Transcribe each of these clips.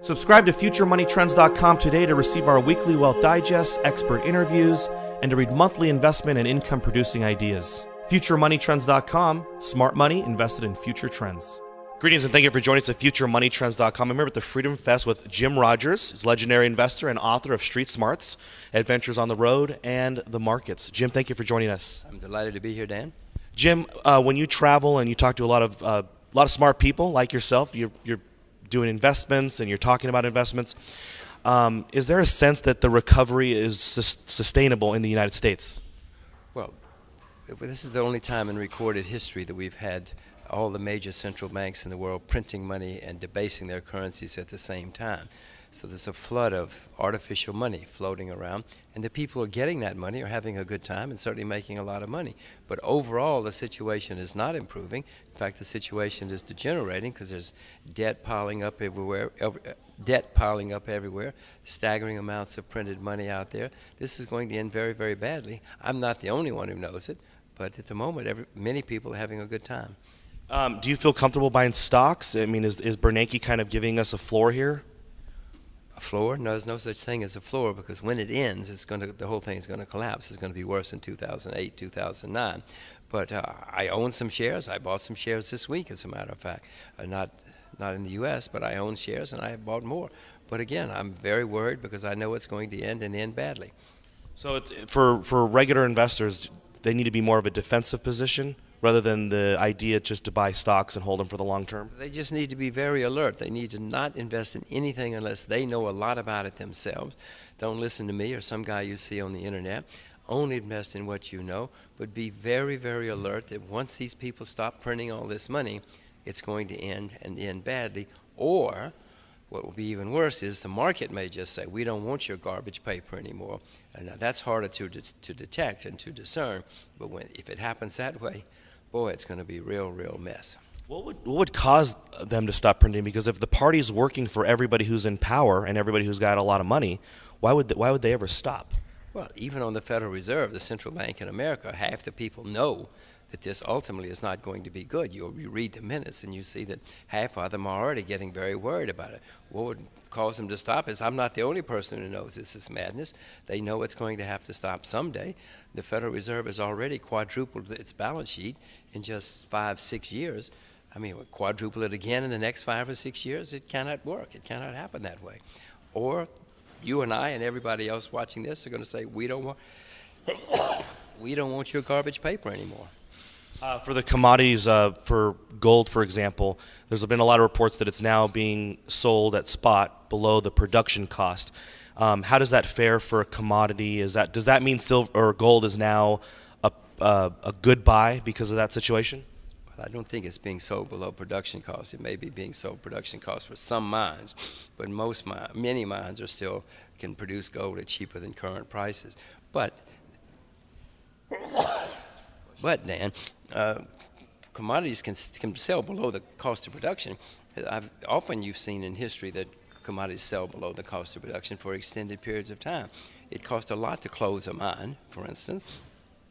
Subscribe to FutureMoneyTrends.com today to receive our weekly wealth digests, expert interviews, and to read monthly investment and income producing ideas. FutureMoneyTrends.com, smart money invested in future trends. Greetings and thank you for joining us at FutureMoneyTrends.com. I'm here at the Freedom Fest with Jim Rogers. He's a legendary investor and author of Street Smarts, Adventures on the Road, and the Markets. Jim, thank you for joining us. I'm delighted to be here, Dan. Jim, when you travel and you talk to a lot of smart people like yourself, you're doing investments and you're talking about investments. Is there a sense that the recovery is sustainable in the United States? Well, this is the only time in recorded history that we've had all the major central banks in the world printing money and debasing their currencies at the same time. So there's a flood of artificial money floating around, and the people who are getting that money are having a good time and certainly making a lot of money. But overall, the situation is not improving. In fact, the situation is degenerating because there's debt piling up everywhere, staggering amounts of printed money out there. This is going to end very, very badly. I'm not the only one who knows it, but at the moment, many people are having a good time. Do you feel comfortable buying stocks? I mean, is Bernanke kind of giving us a floor here? A floor? No, there's no such thing as a floor, because when it ends, the whole thing is going to collapse. It's going to be worse than 2008, 2009. But I own some shares. I bought some shares this week, as a matter of fact. Not in the U.S., but I own shares, and I have bought more. But again, I'm very worried because I know it's going to end and end badly. So for regular investors, they need to be more of a defensive position rather than the idea just to buy stocks and hold them for the long term? They just need to be very alert. They need to not invest in anything unless they know a lot about it themselves. Don't listen to me or some guy you see on the internet. Only invest in what you know, but be very, very alert that once these people stop printing all this money, it's going to end and end badly. Or what will be even worse is the market may just say, we don't want your garbage paper anymore. And now that's harder to detect and to discern, but if it happens that way, boy, it's going to be real mess. What would cause them to stop printing? Because if the party's working for everybody who's in power and everybody who's got a lot of money, why would they ever stop? Well, even on the Federal Reserve, the central bank in America, half the people know that this ultimately is not going to be good. You read the minutes and you see that half of them are already getting very worried about it. What would cause them to stop is I'm not the only person who knows this is madness. They know it's going to have to stop someday. The Federal Reserve has already quadrupled its balance sheet in just 5-6 years. I mean, quadruple it again in the next 5 or 6 years? It cannot work. It cannot happen that way. Or you and I and everybody else watching this are going to say, we don't want your garbage paper anymore. For the commodities, for gold, for example, there's been a lot of reports that it's now being sold at spot below the production cost. How does that fare for a commodity? Does that mean silver or gold is now a good buy because of that situation? Well, I don't think it's being sold below production cost. It may be being sold production cost for some mines, but many mines can produce gold at cheaper than current prices. But Dan, commodities can sell below the cost of production. Often you've seen in history that commodities sell below the cost of production for extended periods of time. It costs a lot to close a mine, for instance.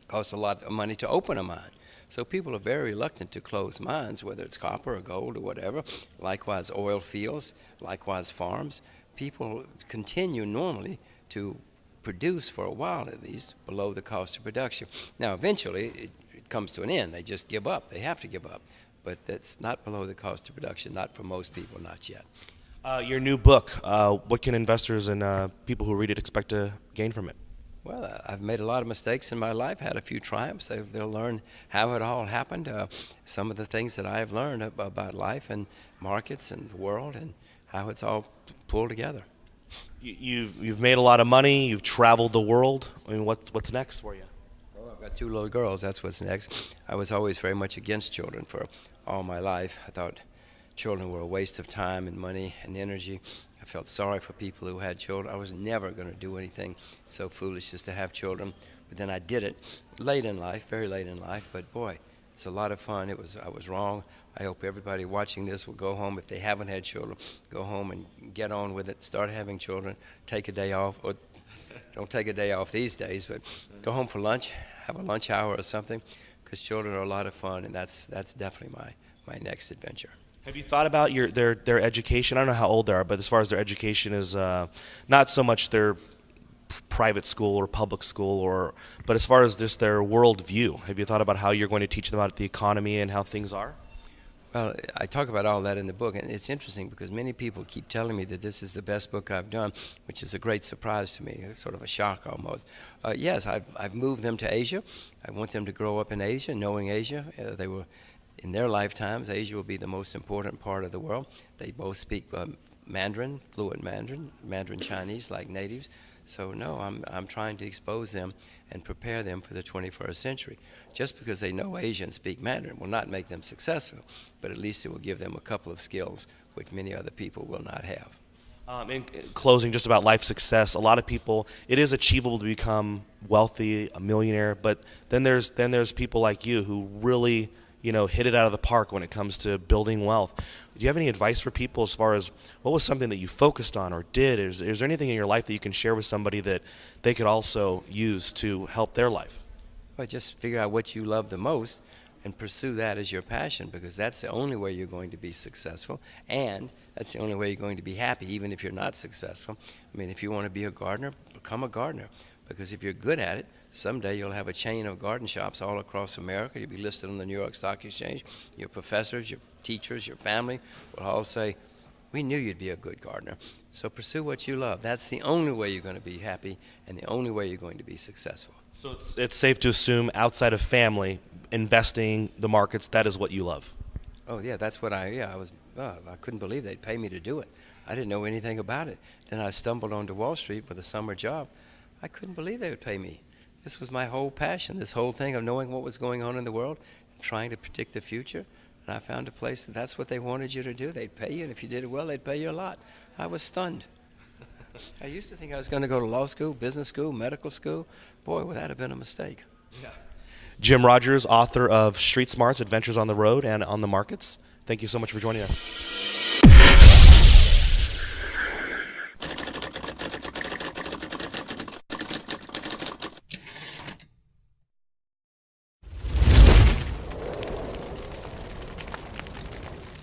It costs a lot of money to open a mine. So people are very reluctant to close mines, whether it's copper or gold or whatever. Likewise, oil fields, likewise farms. People continue normally to produce for a while at least below the cost of production. Now eventually it comes to an end. They just give up. They have to give up. But that's not below the cost of production, not for most people, not yet. Your new book, what can investors and people who read it expect to gain from it? Well, I've made a lot of mistakes in my life, had a few triumphs. They'll learn how it all happened, some of the things that I've learned about life and markets and the world and how it's all pulled together. You've made a lot of money. You've traveled the world. I mean, what's next for you? Well, I've got 2 little girls. That's what's next. I was always very much against children for all my life. I thought children were a waste of time and money and energy. I felt sorry for people who had children. I was never going to do anything so foolish as to have children. But then I did it late in life, very late in life. But boy, it's a lot of fun. I was wrong. I hope everybody watching this will go home, if they haven't had children, go home and get on with it, start having children, take a day off, or don't take a day off these days, but go home for lunch, have a lunch hour or something, because children are a lot of fun, and that's definitely my next adventure. Have you thought about their education? I don't know how old they are, but as far as their education is, not so much their private school or public school, but as far as just their worldview. Have you thought about how you're going to teach them about the economy and how things are? Well, I talk about all that in the book, and it's interesting because many people keep telling me that this is the best book I've done, which is a great surprise to me. It's sort of a shock almost. Yes, I've moved them to Asia. I want them to grow up in Asia, knowing Asia. They were, in their lifetimes, Asia will be the most important part of the world. They both speak Mandarin, fluent Mandarin Chinese like natives. So no, I'm trying to expose them and prepare them for the 21st century. Just because they know Asian and speak Mandarin will not make them successful, but at least it will give them a couple of skills which many other people will not have. In closing, just about life success, a lot of people, it is achievable to become wealthy, a millionaire, but then there's people like you who really, hit it out of the park when it comes to building wealth. Do you have any advice for people as far as what was something that you focused on or did? Is there anything in your life that you can share with somebody that they could also use to help their life? Well, just figure out what you love the most and pursue that as your passion, because that's the only way you're going to be successful, and that's the only way you're going to be happy, even if you're not successful. I mean, if you want to be a gardener, become a gardener, because if you're good at it, someday you'll have a chain of garden shops all across America. You'll be listed on the New York Stock Exchange. Your professors, your teachers, your family will all say, we knew you'd be a good gardener. So pursue what you love. That's the only way you're going to be happy and the only way you're going to be successful. So it's safe to assume outside of family, investing, the markets, that is what you love. Oh yeah, that's what I couldn't believe they'd pay me to do it. I didn't know anything about it. Then I stumbled onto Wall Street with a summer job. I couldn't believe they would pay me. This was my whole passion, this whole thing of knowing what was going on in the world and trying to predict the future. And I found a place that's what they wanted you to do. They'd pay you, and if you did it well, they'd pay you a lot. I was stunned. I used to think I was going to go to law school, business school, medical school. Boy, would that have been a mistake. Yeah. Jim Rogers, author of Street Smarts, Adventures on the Road and on the Markets. Thank you so much for joining us.